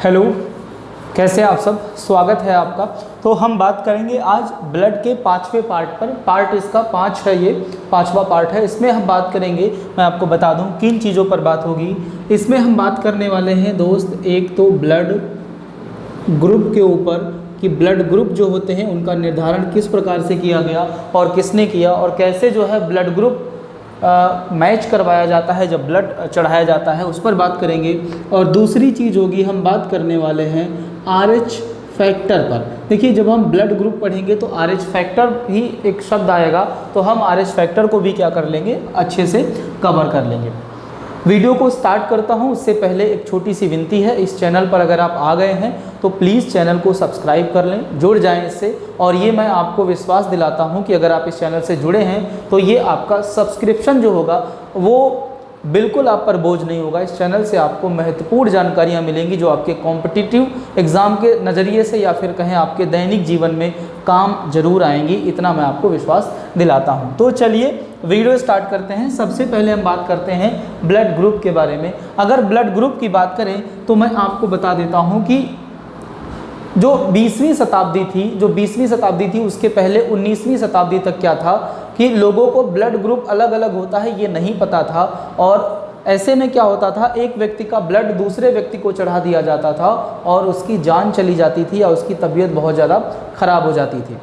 Hello, कैसे आप सब। स्वागत है आपका। तो हम बात करेंगे आज ब्लड के 5वें पार्ट पर। पार्ट इसका 5 है, ये 5वां पार्ट है। इसमें हम बात करेंगे, मैं आपको बता दूं किन चीज़ों पर बात होगी। इसमें हम बात करने वाले हैं दोस्त, एक तो ब्लड ग्रुप के ऊपर कि ब्लड ग्रुप जो होते हैं उनका निर्धारण किस प्रकार से किया गया और किसने किया, और कैसे जो है ब्लड ग्रुप मैच करवाया जाता है जब ब्लड चढ़ाया जाता है, उस पर बात करेंगे। और दूसरी चीज़ होगी, हम बात करने वाले हैं RH फैक्टर पर। देखिए, जब हम ब्लड ग्रुप पढ़ेंगे तो RH फैक्टर ही एक शब्द आएगा, तो हम RH फैक्टर को भी क्या कर लेंगे, अच्छे से कवर कर लेंगे। वीडियो को स्टार्ट करता हूं उससे पहले एक छोटी सी विनती है, इस चैनल पर अगर आप आ गए हैं तो प्लीज़ चैनल को सब्सक्राइब कर लें, जुड़ जाएं इससे। और ये मैं आपको विश्वास दिलाता हूं कि अगर आप इस चैनल से जुड़े हैं तो ये आपका सब्सक्रिप्शन जो होगा वो बिल्कुल आप पर बोझ नहीं होगा। इस चैनल से आपको महत्वपूर्ण जानकारियां मिलेंगी जो आपके कॉम्पिटिटिव एग्ज़ाम के नज़रिए से या फिर कहें आपके दैनिक जीवन में काम जरूर आएंगी, इतना मैं आपको विश्वास दिलाता हूं। तो चलिए वीडियो स्टार्ट करते हैं। सबसे पहले हम बात करते हैं ब्लड ग्रुप के बारे में। अगर ब्लड ग्रुप की बात करें तो मैं आपको बता देता हूं कि जो 20वीं शताब्दी थी उसके पहले 19वीं शताब्दी तक क्या था कि लोगों को ब्लड ग्रुप अलग अलग होता है ये नहीं पता था। और ऐसे में क्या होता था, एक व्यक्ति का ब्लड दूसरे व्यक्ति को चढ़ा दिया जाता था और उसकी जान चली जाती थी या उसकी तबीयत बहुत ज़्यादा खराब हो जाती थी।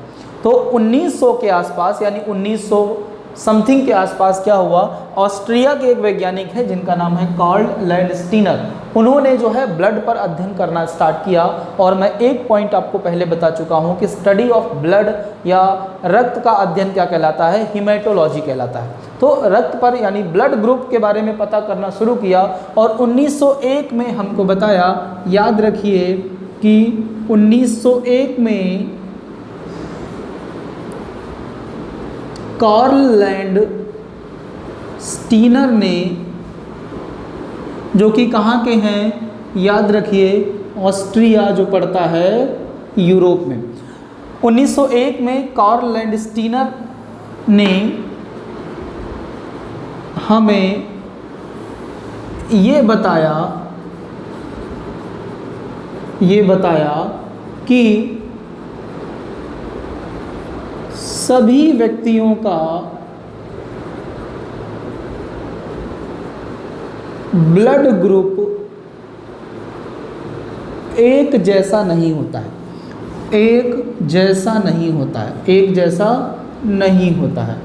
तो 1900 के आसपास, यानी 1900 समथिंग के आसपास क्या हुआ, ऑस्ट्रिया के एक वैज्ञानिक है जिनका नाम है कार्ल लैंडस्टीनर। उन्होंने जो है ब्लड पर अध्ययन करना स्टार्ट किया। और मैं एक पॉइंट आपको पहले बता चुका हूं कि स्टडी ऑफ ब्लड या रक्त का अध्ययन क्या कहलाता है, हीमेटोलॉजी कहलाता है। तो रक्त पर यानी ब्लड ग्रुप के बारे में पता करना शुरू किया। और 1901 में हमको बताया, याद रखिए कि 1901 में कार्ल लैंडस्टीनर ने, जो कि कहाँ के हैं, याद रखिए ऑस्ट्रिया जो पड़ता है यूरोप में। 1901 में कार्ल लैंडस्टीनर ने हमें ये बताया कि सभी व्यक्तियों का ब्लड ग्रुप एक जैसा नहीं होता है, एक जैसा नहीं होता है।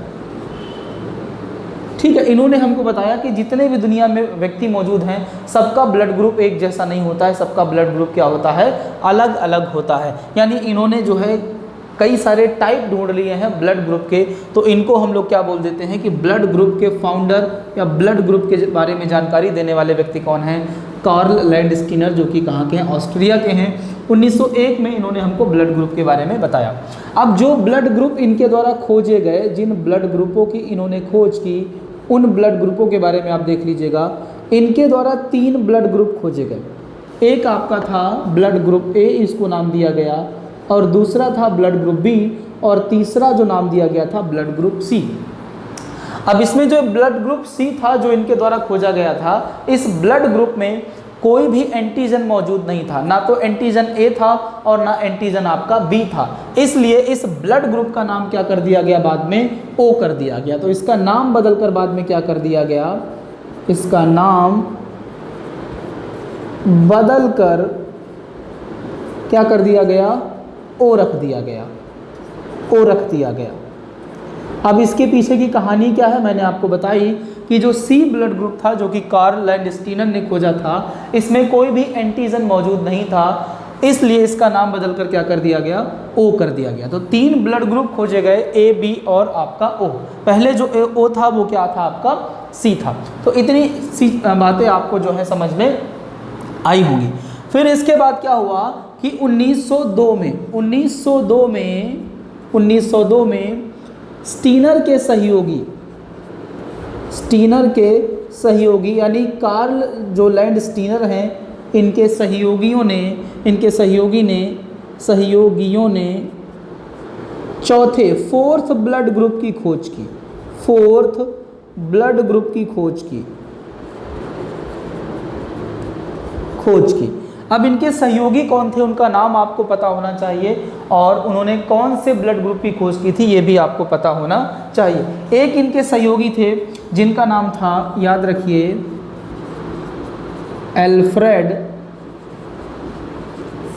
ठीक है, इन्होंने हमको बताया कि जितने भी दुनिया में व्यक्ति मौजूद हैं सबका ब्लड ग्रुप एक जैसा नहीं होता है, सबका ब्लड ग्रुप क्या होता है, अलग अलग होता है। यानी इन्होंने जो है कई सारे टाइप ढूंढ लिए हैं ब्लड ग्रुप के। तो इनको हम लोग क्या बोल देते हैं कि ब्लड ग्रुप के फाउंडर या ब्लड ग्रुप के बारे में जानकारी देने वाले व्यक्ति कौन हैं, कार्ल लैंडस्टीनर, जो कि कहाँ के हैं, ऑस्ट्रिया के हैं। 1901 में इन्होंने हमको ब्लड ग्रुप के बारे में बताया। अब जो ब्लड ग्रुप इनके द्वारा खोजे गए, जिन ब्लड ग्रुपों की इन्होंने खोज की, उन ब्लड ग्रुपों के बारे में आप देख लीजिएगा। इनके द्वारा 3 ब्लड ग्रुप खोजे गए। एक आपका था ब्लड ग्रुप ए, इसको नाम दिया गया, और दूसरा था ब्लड ग्रुप बी, और तीसरा जो नाम दिया गया था ब्लड ग्रुप सी। अब इसमें जो ब्लड ग्रुप सी था जो इनके द्वारा खोजा गया था, इस ब्लड ग्रुप में कोई भी एंटीजन मौजूद नहीं था, ना तो एंटीजन ए था और ना एंटीजन आपका बी था। इसलिए इस ब्लड ग्रुप का नाम क्या कर दिया गया, बाद में ओ कर दिया गया। तो इसका नाम बदलकर बाद में क्या कर दिया गया, इसका नाम बदलकर क्या कर दिया गया, ओ रख दिया गया। अब इसके पीछे की कहानी क्या है, मैंने आपको बताई कि जो सी ब्लड ग्रुप था, जो कि कार्ल लैंडस्टीनर ने खोजा था, इसमें कोई भी एंटीजन मौजूद नहीं था, इसलिए इसका नाम बदलकर क्या कर दिया गया, ओ कर दिया गया। तो 3 ब्लड ग्रुप खोजे गए, ए, बी और आपका ओ। पहले जो ओ था वो क्या था, आपका सी था। तो इतनी सी बातें आपको जो है समझ में आई होंगी। फिर इसके बाद क्या हुआ कि 1902 में स्टीनर के सहयोगी यानी कार्ल जो लैंडस्टीनर हैं, इनके सहयोगियों ने चौथे 4th ब्लड ग्रुप की खोज की। 4th ब्लड ग्रुप की खोज की। अब इनके सहयोगी कौन थे उनका नाम आपको पता होना चाहिए, और उन्होंने कौन से ब्लड ग्रुप की खोज की थी ये भी आपको पता होना चाहिए। एक इनके सहयोगी थे जिनका नाम था, याद रखिए, एल्फ्रेड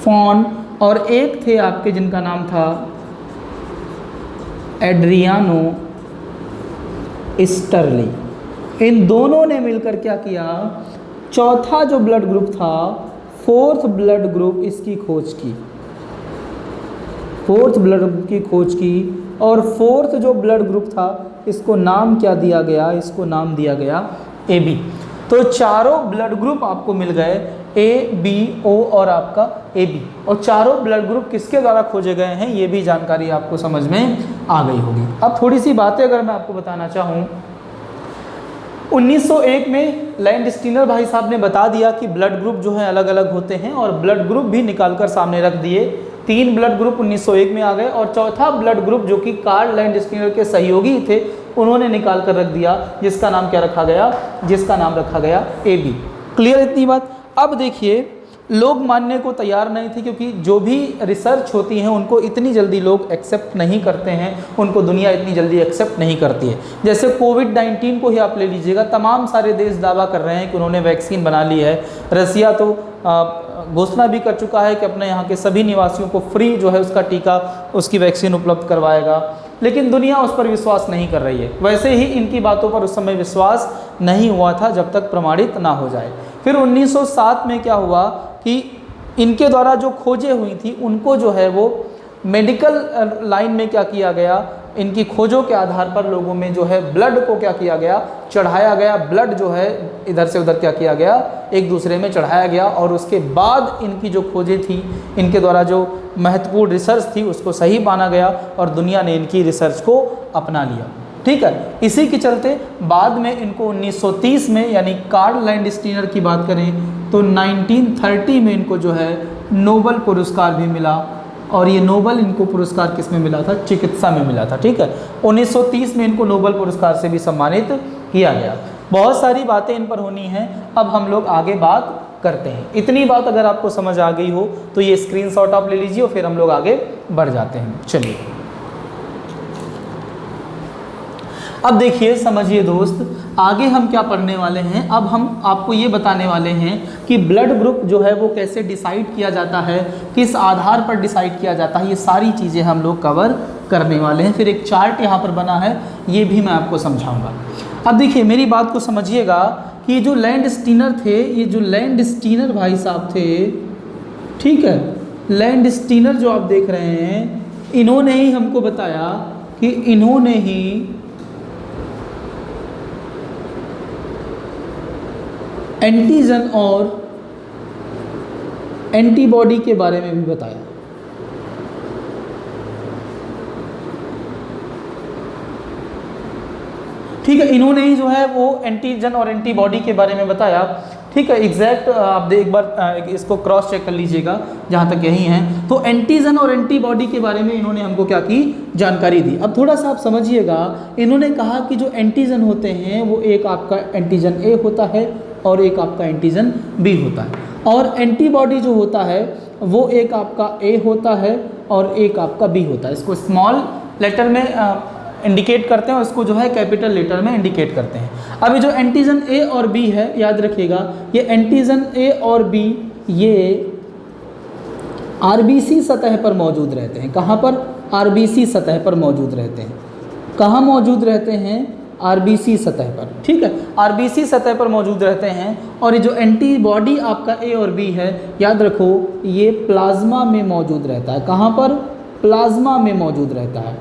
फॉन, और एक थे आपके जिनका नाम था एड्रियानो स्टर्ली। इन दोनों ने मिलकर क्या किया, चौथा जो ब्लड ग्रुप था, फोर्थ ब्लड ग्रुप, इसकी खोज की, फोर्थ ब्लड ग्रुप की खोज की। और फोर्थ जो ब्लड ग्रुप था इसको नाम क्या दिया गया, इसको नाम दिया गया AB। तो चारों ब्लड ग्रुप आपको मिल गए, A, B, O और आपका AB, और चारों ब्लड ग्रुप किसके द्वारा खोजे गए हैं ये भी जानकारी आपको समझ में आ गई होगी। अब थोड़ी सी बातें अगर मैं आपको बताना चाहूँ, 1901 में लैंडस्टीनर भाई साहब ने बता दिया कि ब्लड ग्रुप जो है अलग अलग होते हैं, और ब्लड ग्रुप भी निकालकर सामने रख दिए। 3 ब्लड ग्रुप 1901 में आ गए, और चौथा ब्लड ग्रुप जो कि कार्ल लैंडस्टीनर के सहयोगी थे उन्होंने निकाल कर रख दिया, जिसका नाम क्या रखा गया, जिसका नाम रखा गया AB। क्लियर इतनी बात। अब देखिए, लोग मानने को तैयार नहीं थे, क्योंकि जो भी रिसर्च होती हैं उनको इतनी जल्दी लोग एक्सेप्ट नहीं करते हैं, उनको दुनिया इतनी जल्दी एक्सेप्ट नहीं करती है। जैसे कोविड-19 को ही आप ले लीजिएगा, तमाम सारे देश दावा कर रहे हैं कि उन्होंने वैक्सीन बना ली है। रसिया तो घोषणा भी कर चुका है कि अपने यहाँ के सभी निवासियों को फ्री जो है उसका टीका, उसकी वैक्सीन उपलब्ध करवाएगा, लेकिन दुनिया उस पर विश्वास नहीं कर रही है। वैसे ही इनकी बातों पर उस समय विश्वास नहीं हुआ था जब तक प्रमाणित ना हो जाए। फिर 1907 में क्या हुआ कि इनके द्वारा जो खोजें हुई थी उनको जो है वो मेडिकल लाइन में क्या किया गया, इनकी खोजों के आधार पर लोगों में जो है ब्लड को क्या किया गया, चढ़ाया गया। ब्लड जो है इधर से उधर क्या किया गया, एक दूसरे में चढ़ाया गया, और उसके बाद इनकी जो खोजें थी, इनके द्वारा जो महत्वपूर्ण रिसर्च थी उसको सही माना गया, और दुनिया ने इनकी रिसर्च को अपना लिया। ठीक है, इसी के चलते बाद में इनको 1930 में, यानी कार्ल लैंडस्टीनर की बात करें तो 1930 में इनको जो है नोबेल पुरस्कार भी मिला, और ये नोबेल इनको पुरस्कार किस में मिला था, चिकित्सा में मिला था। ठीक है, 1930 में इनको नोबेल पुरस्कार से भी सम्मानित किया गया। बहुत सारी बातें इन पर होनी हैं, अब हम लोग आगे बात करते हैं। इतनी बात अगर आपको समझ आ गई हो तो ये स्क्रीनशॉट आप ले लीजिए, और फिर हम लोग आगे बढ़ जाते हैं। चलिए, अब देखिए, समझिए दोस्त, आगे हम क्या पढ़ने वाले हैं। अब हम आपको ये बताने वाले हैं कि ब्लड ग्रुप जो है वो कैसे डिसाइड किया जाता है, किस आधार पर डिसाइड किया जाता है, ये सारी चीज़ें हम लोग कवर करने वाले हैं। फिर एक चार्ट यहाँ पर बना है, ये भी मैं आपको समझाऊंगा। अब देखिए, मेरी बात को समझिएगा कि जो लैंडस्टीनर थे, ये जो लैंडस्टीनर भाई साहब थे, ठीक है, लैंडस्टीनर जो आप देख रहे हैं, इन्होंने ही हमको बताया कि इन्होंने ही एंटीजन और एंटीबॉडी के बारे में भी बताया। ठीक है, इन्होंने ही जो है वो एंटीजन और एंटीबॉडी के बारे में बताया। ठीक है, एग्जैक्ट आप एक बार इसको क्रॉस चेक कर लीजिएगा जहाँ तक यही है। तो एंटीजन और एंटीबॉडी के बारे में इन्होंने हमको क्या की, जानकारी दी। अब थोड़ा सा आप समझिएगा, इन्होंने कहा कि जो एंटीजन होते हैं वो एक आपका एंटीजन ए होता है और एक आपका एंटीजन बी होता है, और एंटीबॉडी जो होता है वो एक आपका ए होता है और एक आपका बी होता है। इसको स्मॉल लेटर में इंडिकेट करते हैं और इसको जो है कैपिटल लेटर में इंडिकेट करते हैं। अब ये जो एंटीजन ए और बी है, याद रखिएगा, ये एंटीजन ए और बी ये आरबीसी सतह पर मौजूद रहते हैं। कहाँ पर, आरबीसी सतह पर मौजूद रहते हैं। कहाँ मौजूद रहते हैं, आरबीसी सतह पर। ठीक है, आरबीसी सतह पर मौजूद रहते हैं। और ये जो एंटीबॉडी आपका ए और बी है, याद रखो, ये प्लाज्मा में मौजूद रहता है। कहाँ पर, प्लाज्मा में मौजूद रहता है,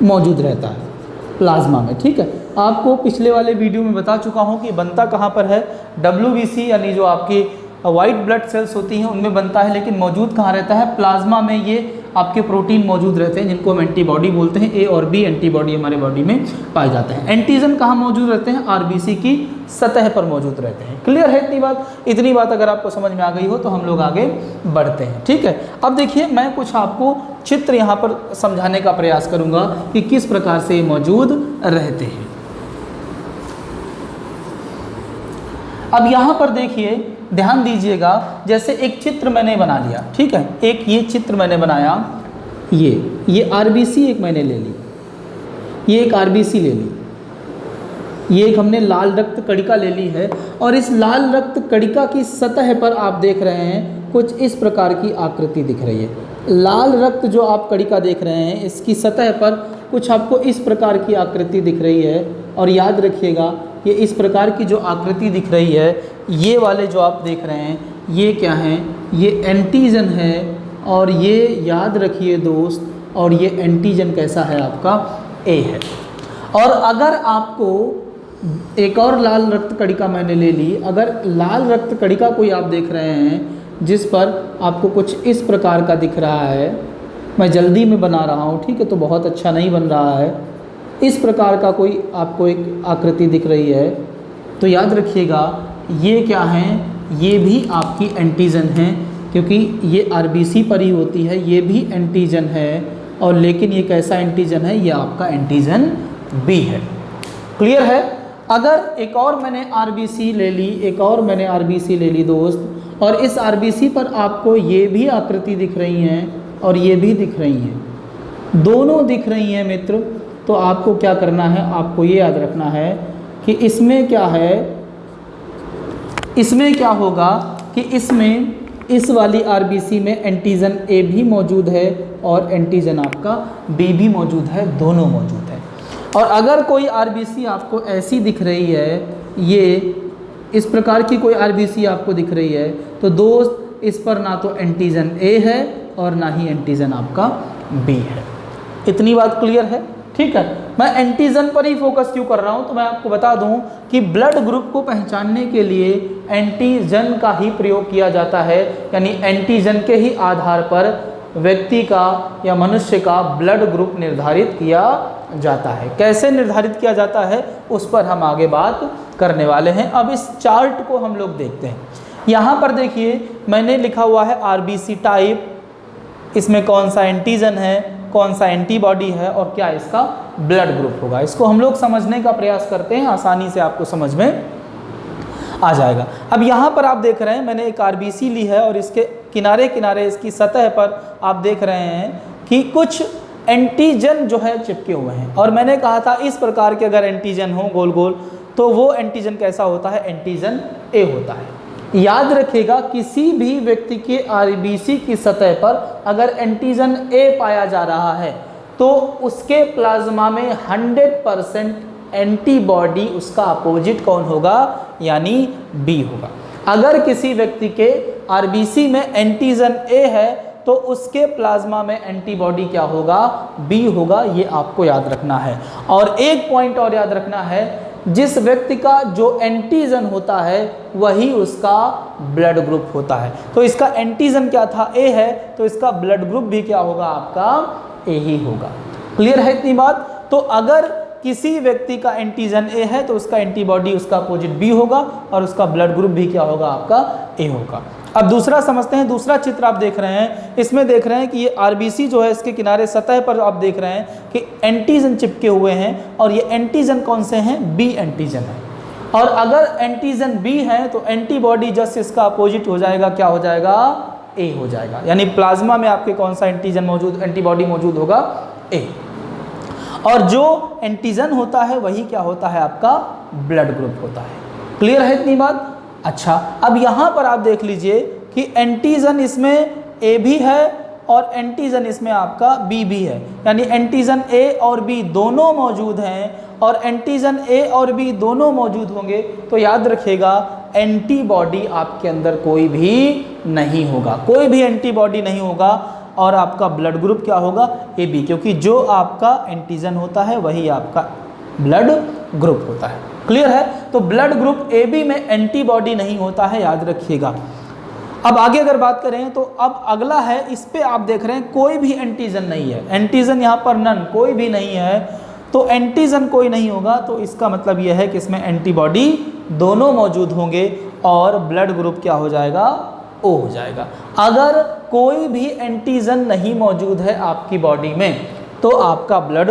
मौजूद रहता है प्लाज्मा में। ठीक है, आपको पिछले वाले वीडियो में बता चुका हूँ कि बनता कहाँ पर है, WBC यानी जो आपकी वाइट ब्लड सेल्स होती हैं उनमें बनता है, लेकिन मौजूद कहाँ रहता है, प्लाज्मा में ये आपके प्रोटीन मौजूद रहते हैं जिनको हम एंटीबॉडी बोलते हैं। ए और बी एंटीबॉडी हमारे बॉडी में पाए जाते हैं। एंटीजन कहाँ मौजूद रहते हैं, आरबीसी की सतह पर मौजूद रहते हैं। क्लियर है इतनी बात? इतनी बात अगर आपको समझ में आ गई हो तो हम लोग आगे बढ़ते हैं। ठीक है, अब देखिए, मैं कुछ आपको चित्र यहाँ पर समझाने का प्रयास करूँगा कि किस प्रकार से ये मौजूद रहते हैं। अब यहाँ पर देखिए, ध्यान दीजिएगा, जैसे एक चित्र मैंने बना लिया, ठीक है, एक ये चित्र मैंने बनाया, ये आरबीसी एक मैंने ले ली, ये एक आरबीसी ले ली, ये एक हमने लाल रक्त कणिका ले ली है, और इस लाल रक्त कणिका की सतह पर आप देख रहे हैं कुछ इस प्रकार की आकृति दिख रही है। लाल रक्त जो आप कणिका देख रहे हैं, इसकी सतह पर कुछ आपको इस प्रकार की आकृति दिख रही है, और याद रखिएगा ये इस प्रकार की जो आकृति दिख रही है, ये वाले जो आप देख रहे हैं, ये क्या हैं, ये एंटीजन है, और ये याद रखिए दोस्त, और ये एंटीजन कैसा है आपका, ए है। और अगर आपको एक और लाल रक्त कणिका मैंने ले ली, अगर लाल रक्त कणिका कोई आप देख रहे हैं जिस पर आपको कुछ इस प्रकार का दिख रहा है, मैं जल्दी में बना रहा हूँ, ठीक है, तो बहुत अच्छा नहीं बन रहा है, इस प्रकार का कोई आपको एक आकृति दिख रही है, तो याद रखिएगा ये क्या हैं, ये भी आपकी एंटीजन हैं, क्योंकि ये आरबीसी पर ही होती है, ये भी एंटीजन है, और लेकिन ये कैसा एंटीजन है, ये आपका एंटीजन बी है। क्लियर है। अगर एक और मैंने आरबीसी ले ली, एक और मैंने आरबीसी ले ली दोस्त, और इस आरबीसी पर आपको ये भी आकृति दिख रही हैं और ये भी दिख रही हैं, दोनों दिख रही हैं मित्र, तो आपको क्या करना है, आपको ये याद रखना है कि इसमें क्या है, इसमें क्या होगा कि इसमें इस वाली आरबीसी में एंटीजन ए भी मौजूद है और एंटीजन आपका बी भी मौजूद है, दोनों मौजूद है। और अगर कोई आरबीसी आपको ऐसी दिख रही है, ये इस प्रकार की कोई आरबीसी आपको दिख रही है, तो दोस्त इस पर ना तो एंटीजन ए है और ना ही एंटीजन आपका बी है। इतनी बात क्लियर है, ठीक है। मैं एंटीजन पर ही फोकस क्यों कर रहा हूं, तो मैं आपको बता दूं कि ब्लड ग्रुप को पहचानने के लिए एंटीजन का ही प्रयोग किया जाता है, यानी एंटीजन के ही आधार पर व्यक्ति का या मनुष्य का ब्लड ग्रुप निर्धारित किया जाता है। कैसे निर्धारित किया जाता है उस पर हम आगे बात करने वाले हैं। अब इस चार्ट को हम लोग देखते हैं। यहाँ पर देखिए मैंने लिखा हुआ है आरबीसी टाइप, इसमें कौन सा एंटीजन है, कौन सा एंटीबॉडी है और क्या इसका ब्लड ग्रुप होगा। इसको हम लोग समझने का प्रयास करते हैं, आसानी से आपको समझ में आ जाएगा। अब यहाँ पर आप देख रहे हैं मैंने एक आरबीसी ली है और इसके किनारे किनारे इसकी सतह पर आप देख रहे हैं कि कुछ एंटीजन जो है चिपके हुए हैं, और मैंने कहा था इस प्रकार के अगर एंटीजन हो गोल गोल तो वो एंटीजन कैसा होता है, एंटीजन ए होता है। याद रखिएगा किसी भी व्यक्ति के आरबीसी की सतह पर अगर एंटीजन ए पाया जा रहा है तो उसके प्लाज्मा में 100% एंटीबॉडी उसका अपोजिट कौन होगा, यानी बी होगा। अगर किसी व्यक्ति के आरबीसी में एंटीजन ए है तो उसके प्लाज्मा में एंटीबॉडी क्या होगा, बी होगा। ये आपको याद रखना है। और एक पॉइंट और याद रखना है, जिस व्यक्ति का जो एंटीजन होता है वही उसका ब्लड ग्रुप होता है। तो इसका एंटीजन क्या था, ए है, तो इसका ब्लड ग्रुप भी क्या होगा, आपका ए ही होगा। क्लियर है इतनी बात। तो अगर किसी व्यक्ति का एंटीजन ए है तो उसका एंटीबॉडी उसका अपोजिट बी होगा और उसका ब्लड ग्रुप भी क्या होगा, आपका ए होगा। अब दूसरा समझते हैं। दूसरा चित्र आप देख रहे हैं, इसमें देख रहे हैं कि ये आरबीसी जो है इसके किनारे सतह पर आप देख रहे हैं कि एंटीजन चिपके हुए हैं, और ये एंटीजन कौन से हैं, बी एंटीजन है। और अगर एंटीजन बी है तो एंटीबॉडी जस्ट इसका अपोजिट हो जाएगा, क्या हो जाएगा, ए हो जाएगा। यानी प्लाज्मा में आपके कौन सा एंटीजन मौजूद, एंटीबॉडी मौजूद होगा, ए। और जो एंटीजन होता है वही क्या होता है, आपका ब्लड ग्रुप होता है। क्लियर है इतनी बात। अच्छा, अब यहाँ पर आप देख लीजिए कि एंटीजन इसमें ए भी है और एंटीजन इसमें आपका बी भी है, यानी एंटीजन ए और बी दोनों मौजूद हैं। और एंटीजन ए और बी दोनों मौजूद होंगे तो याद रखिएगा एंटीबॉडी आपके अंदर कोई भी नहीं होगा, कोई भी एंटीबॉडी नहीं होगा। और आपका ब्लड ग्रुप क्या होगा, ए बी, क्योंकि जो आपका एंटीजन होता है वही आपका ब्लड ग्रुप होता है। क्लियर है। तो ब्लड ग्रुप ए बी में एंटीबॉडी नहीं होता है, याद रखिएगा। अब आगे अगर बात करें तो अब अगला है, इस पे आप देख रहे हैं कोई भी एंटीजन नहीं है, एंटीजन यहाँ पर नन, कोई भी नहीं है। तो एंटीजन कोई नहीं होगा तो इसका मतलब यह है कि इसमें एंटीबॉडी दोनों मौजूद होंगे और ब्लड ग्रुप क्या हो जाएगा, ओ हो जाएगा। अगर कोई भी एंटीजन नहीं मौजूद है आपकी बॉडी में तो आपका ब्लड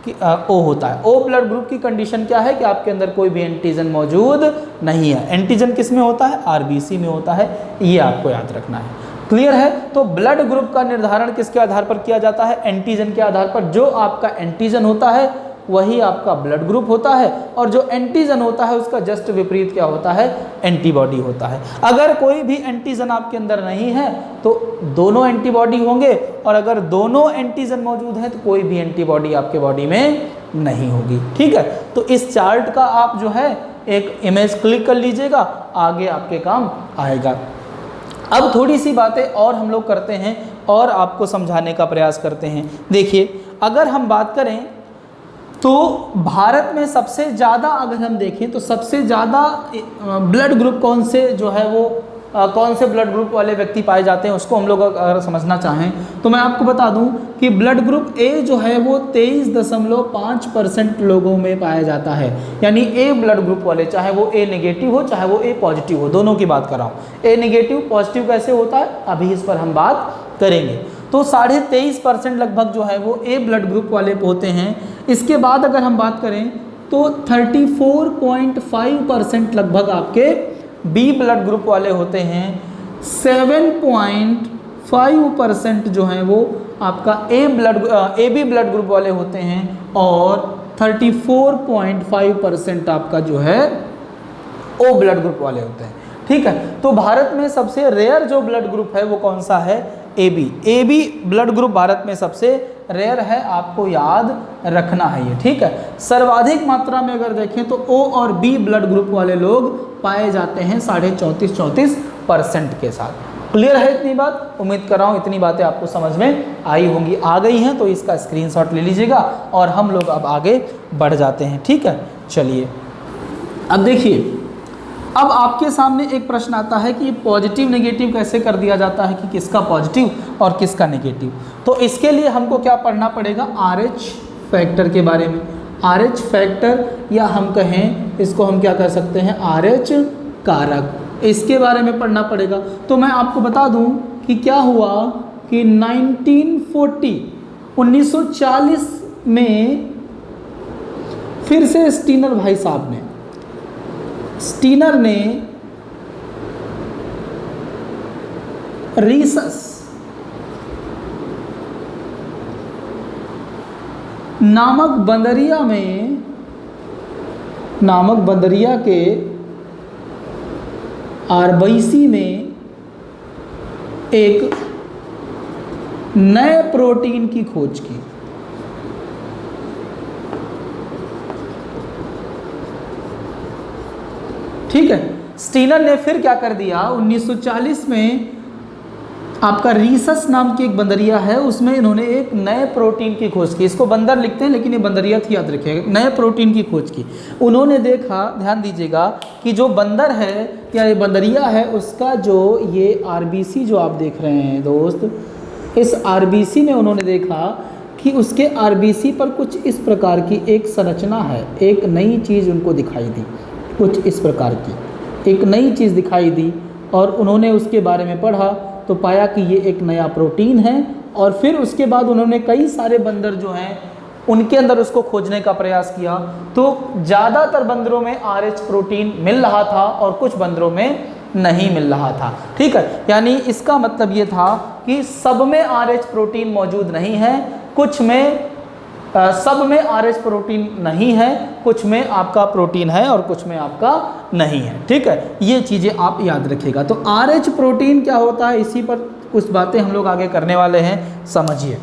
कि ओ होता है। ओ ब्लड ग्रुप की कंडीशन क्या है कि आपके अंदर कोई भी एंटीजन मौजूद नहीं है। एंटीजन किस में होता है? आरबीसी में होता है, ये आपको याद रखना है। क्लियर है? तो ब्लड ग्रुप का निर्धारण किसके आधार पर किया जाता है? एंटीजन के आधार पर। जो आपका एंटीजन होता है वही आपका ब्लड ग्रुप होता है, और जो एंटीजन होता है उसका जस्ट विपरीत क्या होता है? एंटीबॉडी होता है। अगर कोई भी एंटीजन आपके अंदर नहीं है तो दोनों एंटीबॉडी होंगे, और अगर दोनों एंटीजन मौजूद हैं तो कोई भी एंटीबॉडी आपके बॉडी में नहीं होगी। ठीक है, तो इस चार्ट का आप जो है एक इमेज क्लिक कर लीजिएगा, आगे आपके काम आएगा। अब थोड़ी सी बातें और हम लोग करते हैं और आपको समझाने का प्रयास करते हैं। देखिए, अगर हम बात करें तो भारत में सबसे ज़्यादा अगर हम देखें तो सबसे ज़्यादा ब्लड ग्रुप कौन से जो है वो कौन से ब्लड ग्रुप वाले व्यक्ति पाए जाते हैं, उसको हम लोग अगर समझना चाहें तो मैं आपको बता दूं कि ब्लड ग्रुप ए जो है वो 23.5% लोगों में पाया जाता है। यानी ए ब्लड ग्रुप वाले, चाहे वो ए नेगेटिव हो चाहे वो ए पॉजिटिव हो, दोनों की बात कर रहा हूँ। ए नेगेटिव पॉजिटिव कैसे होता है अभी इस पर हम बात करेंगे। तो 23.5% लगभग जो है वो ए ब्लड ग्रुप वाले होते हैं। इसके बाद अगर हम बात करें तो 34.5% लगभग आपके बी ब्लड ग्रुप वाले होते हैं। 7.5% जो है वो आपका ए बी ब्लड ग्रुप वाले होते हैं, और 34.5% आपका जो है ओ ब्लड ग्रुप वाले होते हैं। ठीक है, तो भारत में सबसे रेयर जो ब्लड ग्रुप है वो कौन सा है? A B blood group Bharat में सबसे रेयर है, आपको याद रखना है ये। ठीक है, सर्वाधिक मात्रा में अगर देखें तो ओ और बी ब्लड ग्रुप वाले लोग पाए जाते हैं 34.5% के साथ। क्लियर है इतनी बात? उम्मीद कर रहा हूँ इतनी बातें आपको समझ में आई होंगी। आ गई हैं तो इसका स्क्रीनशॉट ले लीजिएगा और हम लोग अब आगे बढ़ जाते हैं। ठीक है, चलिए अब देखिए, अब आपके सामने एक प्रश्न आता है कि पॉजिटिव नेगेटिव कैसे कर दिया जाता है, कि किसका पॉजिटिव और किसका नेगेटिव। तो इसके लिए हमको क्या पढ़ना पड़ेगा? RH फैक्टर के बारे में। RH फैक्टर, या हम कहें इसको हम क्या कह सकते हैं? RH कारक, इसके बारे में पढ़ना पड़ेगा। तो मैं आपको बता दूं कि क्या हुआ कि 1940 में फिर से स्टीनर भाई साहब ने रीसस नामक बंदरिया के आरबीसी में एक नए प्रोटीन की खोज की। ठीक है, स्टीनर ने फिर क्या कर दिया, 1940 में आपका रीसस नाम की एक बंदरिया है, उसमें इन्होंने एक नए प्रोटीन की खोज की। इसको बंदर लिखते हैं लेकिन ये बंदरिया थी, याद रखिएगा। नए प्रोटीन की खोज की उन्होंने। देखा, ध्यान दीजिएगा कि जो बंदर है या ये बंदरिया है, उसका जो ये आरबीसी जो आप देख रहे हैं दोस्त, इस आरबीसी में उन्होंने देखा कि उसके आरबीसी पर कुछ इस प्रकार की एक संरचना है। एक नई चीज़ उनको दिखाई दी, कुछ इस प्रकार की एक नई चीज़ दिखाई दी, और उन्होंने उसके बारे में पढ़ा तो पाया कि ये एक नया प्रोटीन है। और फिर उसके बाद उन्होंने कई सारे बंदर जो हैं उनके अंदर उसको खोजने का प्रयास किया। तो ज़्यादातर बंदरों में RH प्रोटीन मिल रहा था और कुछ बंदरों में नहीं मिल रहा था। ठीक है, यानी इसका मतलब ये था कि सब में RH प्रोटीन मौजूद नहीं है, कुछ में सब में RH प्रोटीन नहीं है, कुछ में आपका प्रोटीन है और कुछ में आपका नहीं है। ठीक है, ये चीज़ें आप याद रखिएगा। तो RH प्रोटीन क्या होता है, इसी पर कुछ बातें हम लोग आगे करने वाले हैं, समझिए।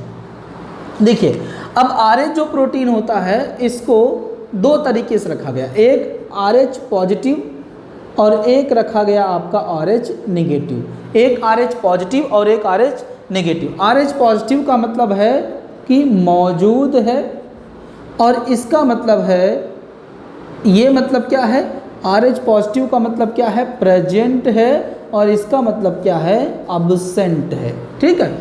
देखिए, अब RH जो प्रोटीन होता है इसको दो तरीके से रखा गया, एक RH पॉजिटिव और एक रखा गया आपका RH नेगेटिव। एक RH पॉजिटिव और एक RH नेगेटिव। RH पॉजिटिव का मतलब है कि मौजूद है, और इसका मतलब है, ये मतलब क्या है, RH पॉजिटिव का मतलब क्या है, प्रेजेंट है, और इसका मतलब क्या है, अब्सेंट है। ठीक है,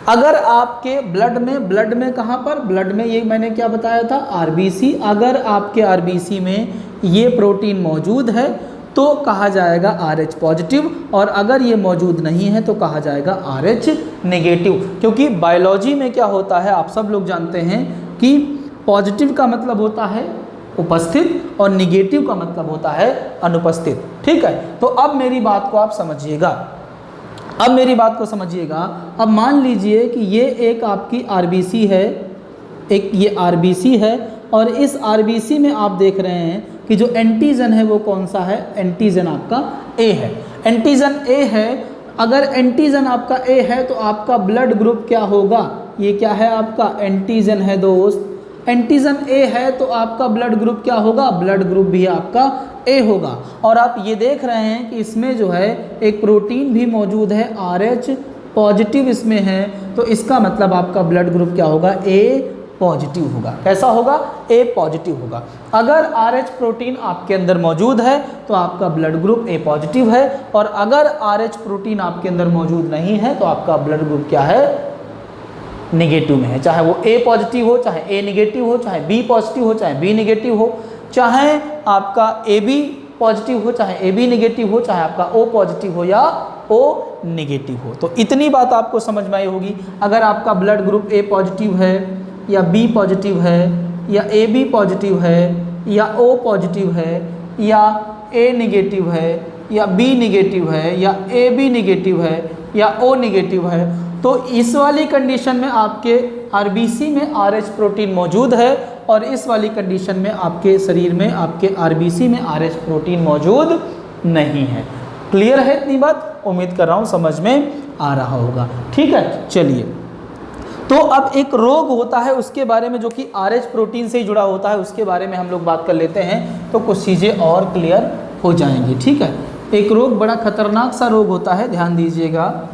अगर आपके ब्लड में कहाँ पर, ब्लड में ये मैंने क्या बताया था, आरबीसी। अगर आपके आरबीसी में ये प्रोटीन मौजूद है तो कहा जाएगा RH पॉजिटिव, और अगर ये मौजूद नहीं है तो कहा जाएगा RH नेगेटिव। क्योंकि बायोलॉजी में क्या होता है, आप सब लोग जानते हैं कि पॉजिटिव का मतलब होता है उपस्थित और निगेटिव का मतलब होता है अनुपस्थित। ठीक है, तो अब मेरी बात को आप समझिएगा, अब मेरी बात को समझिएगा। अब मान लीजिए कि ये एक आपकी आरबीसी है, एक ये आरबीसी है, और इस आरबीसी में आप देख रहे हैं कि जो एंटीजन है वो कौन सा है, एंटीजन आपका ए है, एंटीजन ए है। अगर एंटीजन आपका ए है तो आपका ब्लड ग्रुप क्या होगा, ये क्या है आपका एंटीजन है दोस्त, एंटीजन ए है तो आपका ब्लड ग्रुप क्या होगा, ब्लड ग्रुप भी आपका ए होगा। और आप ये देख रहे हैं कि इसमें जो है एक प्रोटीन भी मौजूद है, RH पॉजिटिव इसमें है, तो इसका मतलब आपका ब्लड ग्रुप क्या होगा, ए पॉजिटिव होगा। कैसा होगा, ए पॉजिटिव होगा। अगर RH प्रोटीन आपके अंदर मौजूद है तो आपका ब्लड ग्रुप ए पॉजिटिव है, और अगर RH प्रोटीन आपके अंदर मौजूद नहीं है तो आपका ब्लड ग्रुप क्या है, निगेटिव में है। चाहे वो ए पॉजिटिव हो, चाहे ए निगेटिव हो, चाहे बी पॉजिटिव हो, चाहे बी निगेटिव हो, चाहे आपका ए बी पॉजिटिव हो, चाहे ए बी निगेटिव हो, चाहे आपका ओ पॉजिटिव हो या ओ निगेटिव हो। तो इतनी बात आपको समझ में आई होगी। अगर आपका ब्लड ग्रुप ए पॉजिटिव है या बी पॉजिटिव है या ए बी पॉजिटिव है या ओ पॉजिटिव है या ए निगेटिव है या बी निगेटिव है या ए बी निगेटिव है या ओ निगेटिव है, तो इस वाली कंडीशन में आपके आरबीसी में RH प्रोटीन मौजूद है, और इस वाली कंडीशन में आपके शरीर में, आपके आरबीसी में RH प्रोटीन मौजूद नहीं है। क्लियर है इतनी बात, उम्मीद कर रहा हूँ समझ में आ रहा होगा। ठीक है, चलिए, तो अब एक रोग होता है उसके बारे में जो कि RH प्रोटीन से ही जुड़ा होता है, उसके बारे में हम लोग बात कर लेते हैं, तो कुछ चीज़ें और क्लियर हो जाएंगी। ठीक है, एक रोग बड़ा खतरनाक सा रोग होता है, ध्यान दीजिएगा।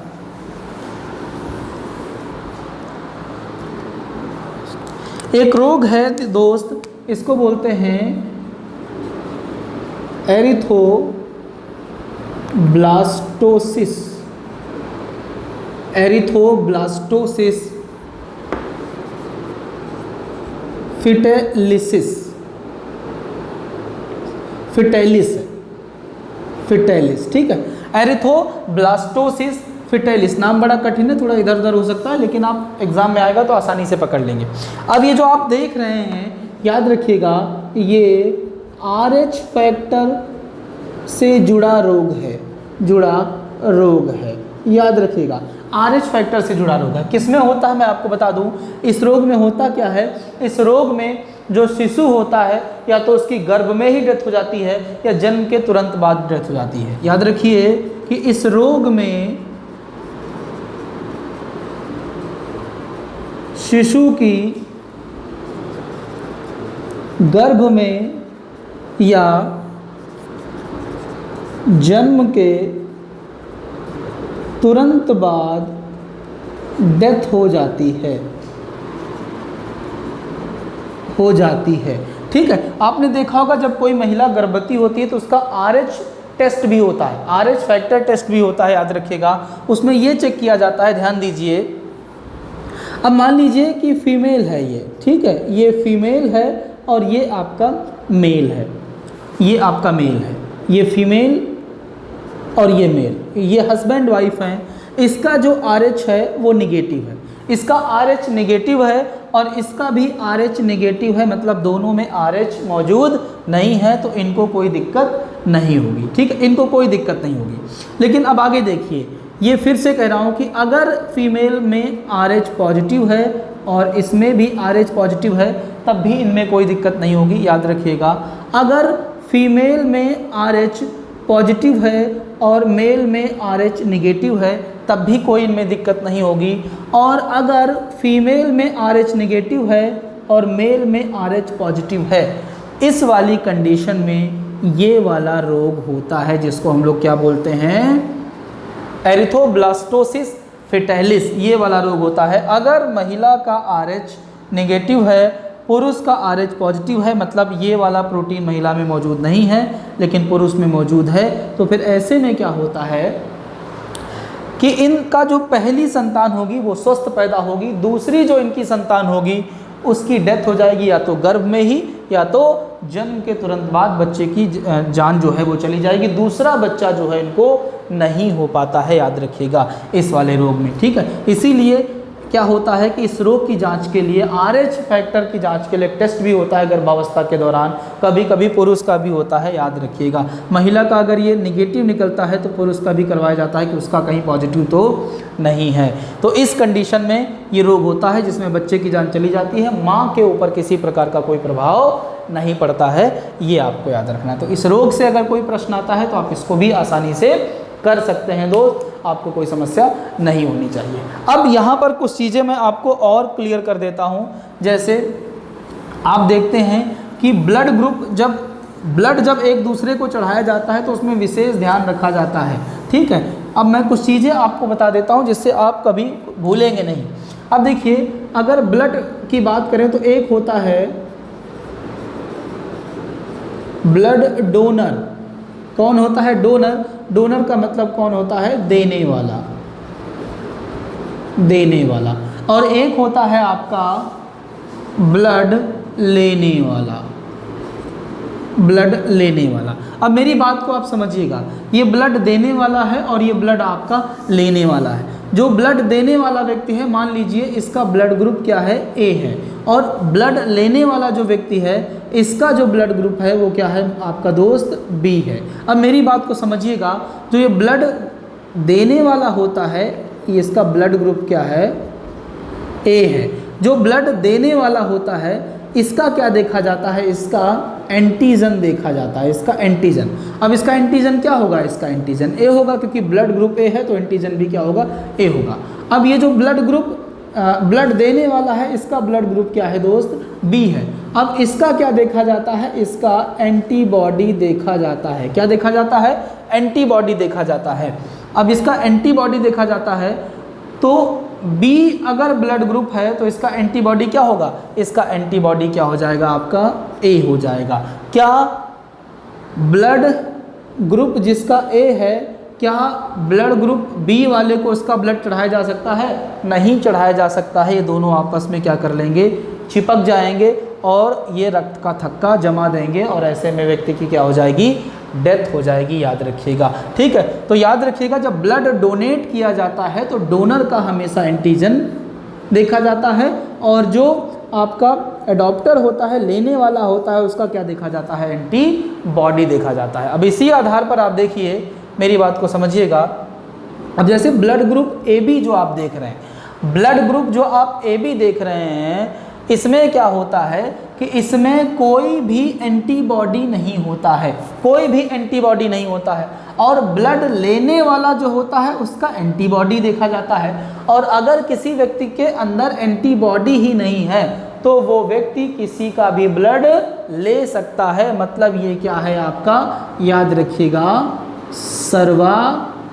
एक रोग है दोस्त, इसको बोलते हैं एरिथ्रोब्लास्टोसिस, एरिथ्रोब्लास्टोसिस फिटेलिसिस, फिटेलिस। ठीक है, एरिथ्रोब्लास्टोसिस फिटेलिस, नाम बड़ा कठिन है, थोड़ा इधर उधर हो सकता है, लेकिन आप एग्जाम में आएगा तो आसानी से पकड़ लेंगे। अब ये जो आप देख रहे हैं, याद रखिएगा, ये RH फैक्टर से जुड़ा रोग है, जुड़ा रोग है, याद रखिएगा, RH फैक्टर से जुड़ा रोग है। किसमें होता है मैं आपको बता दूं, इस रोग में होता क्या है, इस रोग में जो शिशु होता है या तो उसकी गर्भ में ही डेथ हो जाती है या जन्म के तुरंत बाद डेथ हो जाती है। याद रखिए कि इस रोग में शिशु की गर्भ में या जन्म के तुरंत बाद डेथ हो जाती है, हो जाती है। ठीक है, आपने देखा होगा जब कोई महिला गर्भवती होती है तो उसका RH टेस्ट भी होता है, RH फैक्टर टेस्ट भी होता है, याद रखिएगा। उसमें ये चेक किया जाता है, ध्यान दीजिए। अब मान लीजिए कि फीमेल है ये, ठीक है, ये फीमेल है और ये आपका मेल है, ये आपका मेल है, ये फीमेल और ये मेल, ये हस्बैंड वाइफ हैं। इसका जो RH है वो निगेटिव है, इसका RH नेगेटिव है और इसका भी RH नेगेटिव है, मतलब दोनों में RH मौजूद नहीं है, तो इनको कोई दिक्कत नहीं होगी। ठीक है, इनको कोई दिक्कत नहीं होगी। लेकिन अब आगे देखिए, ये फिर से कह रहा हूँ कि अगर फीमेल में RH पॉजिटिव है और इसमें भी RH पॉजिटिव है, तब भी इनमें कोई दिक्कत नहीं होगी। याद रखिएगा, अगर फीमेल में RH पॉजिटिव है और मेल में RH निगेटिव है, तब भी कोई इनमें दिक्कत नहीं होगी। और अगर फीमेल में RH निगेटिव है और मेल में RH पॉजिटिव है, इस वाली कंडीशन में ये वाला रोग होता है, जिसको हम लोग क्या बोलते हैं, एरिथ्रोब्लास्टोसिस फिटेलिस, ये वाला रोग होता है। अगर महिला का RH नेगेटिव है, पुरुष का RH पॉजिटिव है, मतलब ये वाला प्रोटीन महिला में मौजूद नहीं है लेकिन पुरुष में मौजूद है, तो फिर ऐसे में क्या होता है कि इनका जो पहली संतान होगी वो स्वस्थ पैदा होगी, दूसरी जो इनकी संतान होगी उसकी डेथ हो जाएगी, या तो गर्भ में ही या तो जन्म के तुरंत बाद बच्चे की जान जो है वो चली जाएगी, दूसरा बच्चा जो है इनको नहीं हो पाता है। याद रखिएगा इस वाले रोग में। ठीक है, इसीलिए क्या होता है कि इस रोग की जांच के लिए RH फैक्टर की जांच के लिए टेस्ट भी होता है गर्भावस्था के दौरान, कभी कभी पुरुष का भी होता है, याद रखिएगा। महिला का अगर ये निगेटिव निकलता है तो पुरुष का भी करवाया जाता है कि उसका कहीं पॉजिटिव तो नहीं है। तो इस कंडीशन में ये रोग होता है जिसमें बच्चे की जान चली जाती है, माँ के ऊपर किसी प्रकार का कोई प्रभाव नहीं पड़ता है, ये आपको याद रखना है। तो इस रोग से अगर कोई प्रश्न आता है तो आप इसको भी आसानी से कर सकते हैं दोस्त, आपको कोई समस्या नहीं होनी चाहिए। अब यहाँ पर कुछ चीज़ें मैं आपको और क्लियर कर देता हूँ। जैसे आप देखते हैं कि ब्लड ग्रुप जब एक दूसरे को चढ़ाया जाता है तो उसमें विशेष ध्यान रखा जाता है, ठीक है। अब मैं कुछ चीज़ें आपको बता देता हूँ जिससे आप कभी भूलेंगे नहीं। अब देखिए, अगर ब्लड की बात करें तो एक होता है ब्लड डोनर। कौन होता है डोनर? डोनर का मतलब कौन होता है? देने वाला, देने वाला। और एक होता है आपका ब्लड लेने वाला, ब्लड लेने वाला। अब मेरी बात को आप समझिएगा, ये ब्लड देने वाला है और ये ब्लड आपका लेने वाला है। जो ब्लड देने वाला व्यक्ति है, मान लीजिए इसका ब्लड ग्रुप क्या है? ए है, और ब्लड लेने वाला जो व्यक्ति है इसका जो ब्लड ग्रुप है वो क्या है आपका दोस्त? बी है। अब मेरी बात को समझिएगा, जो ये ब्लड देने वाला होता है ये इसका ब्लड ग्रुप क्या है? ए है। जो ब्लड देने वाला होता है इसका क्या देखा जाता है? इसका एंटीजन देखा जाता है, इसका एंटीजन। अब इसका एंटीजन क्या होगा? इसका एंटीजन ए होगा, क्योंकि ब्लड ग्रुप ए है तो एंटीजन भी क्या होगा? ए होगा। अब ये जो ब्लड ग्रुप ब्लड देने वाला है इसका ब्लड ग्रुप क्या है दोस्त? बी है। अब इसका क्या देखा जाता है? इसका एंटीबॉडी देखा जाता है। क्या देखा जाता है? एंटीबॉडी देखा जाता है। अब इसका एंटीबॉडी देखा जाता है तो बी अगर ब्लड ग्रुप है तो इसका एंटीबॉडी क्या होगा? इसका एंटीबॉडी क्या हो जाएगा आपका? ए हो जाएगा। क्या ब्लड ग्रुप जिसका ए है, क्या ब्लड ग्रुप बी वाले को उसका ब्लड चढ़ाया जा सकता है? नहीं चढ़ाया जा सकता है। ये दोनों आपस में क्या कर लेंगे? चिपक जाएंगे और ये रक्त का थक्का जमा देंगे और ऐसे में व्यक्ति की क्या हो जाएगी? डेथ हो जाएगी, याद रखिएगा, ठीक है। तो याद रखिएगा, जब ब्लड डोनेट किया जाता है तो डोनर का हमेशा एंटीजन देखा जाता है और जो आपका एडॉप्टर होता है, लेने वाला होता है, उसका क्या देखा जाता है? एंटीबॉडी देखा जाता है। अब इसी आधार पर आप देखिए, मेरी बात को समझिएगा। अब जैसे ब्लड ग्रुप ए बी जो आप देख रहे हैं, ब्लड ग्रुप जो आप ए बी देख रहे हैं, इसमें क्या होता है कि इसमें कोई भी एंटीबॉडी नहीं होता है, कोई भी एंटीबॉडी नहीं होता है। और ब्लड लेने वाला जो होता है उसका एंटीबॉडी देखा जाता है। और अगर किसी व्यक्ति के अंदर एंटीबॉडी ही नहीं है तो वो व्यक्ति किसी का भी ब्लड ले सकता है। मतलब ये क्या है आपका? याद रखिएगा, सर्वग्राही।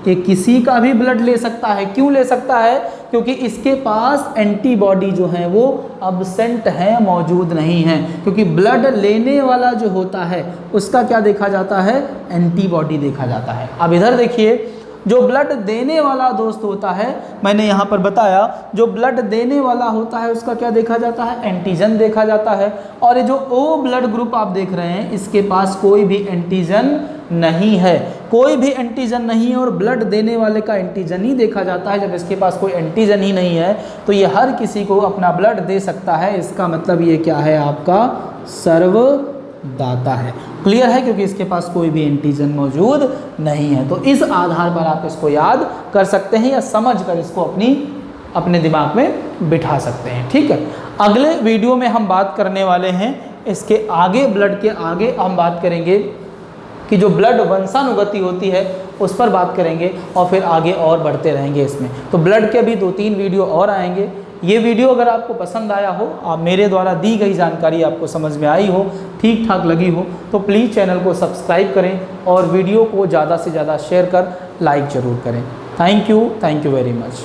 ये किसी का भी ब्लड ले सकता है। क्यों ले सकता है? क्योंकि इसके पास एंटीबॉडी जो है वो अब्सेंट है, मौजूद नहीं है। क्योंकि ब्लड लेने वाला जो होता है उसका क्या देखा जाता है? एंटीबॉडी देखा जाता है। अब इधर देखिए, जो ब्लड देने वाला दोस्त होता है, मैंने यहाँ पर बताया, जो ब्लड देने वाला होता है उसका क्या देखा जाता है? एंटीजन देखा जाता है। और ये जो ओ ब्लड ग्रुप आप देख रहे हैं, इसके पास कोई भी एंटीजन नहीं है, कोई भी एंटीजन नहीं है। और ब्लड देने वाले का एंटीजन ही देखा जाता है। जब इसके पास कोई एंटीजन ही नहीं है तो ये हर किसी को अपना ब्लड दे सकता है। इसका मतलब ये क्या है आपका? सर्वदाता है। क्लियर है? क्योंकि इसके पास कोई भी एंटीजन मौजूद नहीं है। तो इस आधार पर आप इसको याद कर सकते हैं या समझ कर इसको अपने दिमाग में बिठा सकते हैं, ठीक है। अगले वीडियो में हम बात करने वाले हैं इसके आगे, ब्लड के आगे हम बात करेंगे कि जो ब्लड वंशानुगति होती है उस पर बात करेंगे और फिर आगे और बढ़ते रहेंगे इसमें। तो ब्लड के भी 2-3 वीडियो और आएंगे। ये वीडियो अगर आपको पसंद आया हो, आप मेरे द्वारा दी गई जानकारी आपको समझ में आई हो, ठीक ठाक लगी हो, तो प्लीज़ चैनल को सब्सक्राइब करें और वीडियो को ज़्यादा से ज़्यादा शेयर कर लाइक ज़रूर करें। Thank you very much.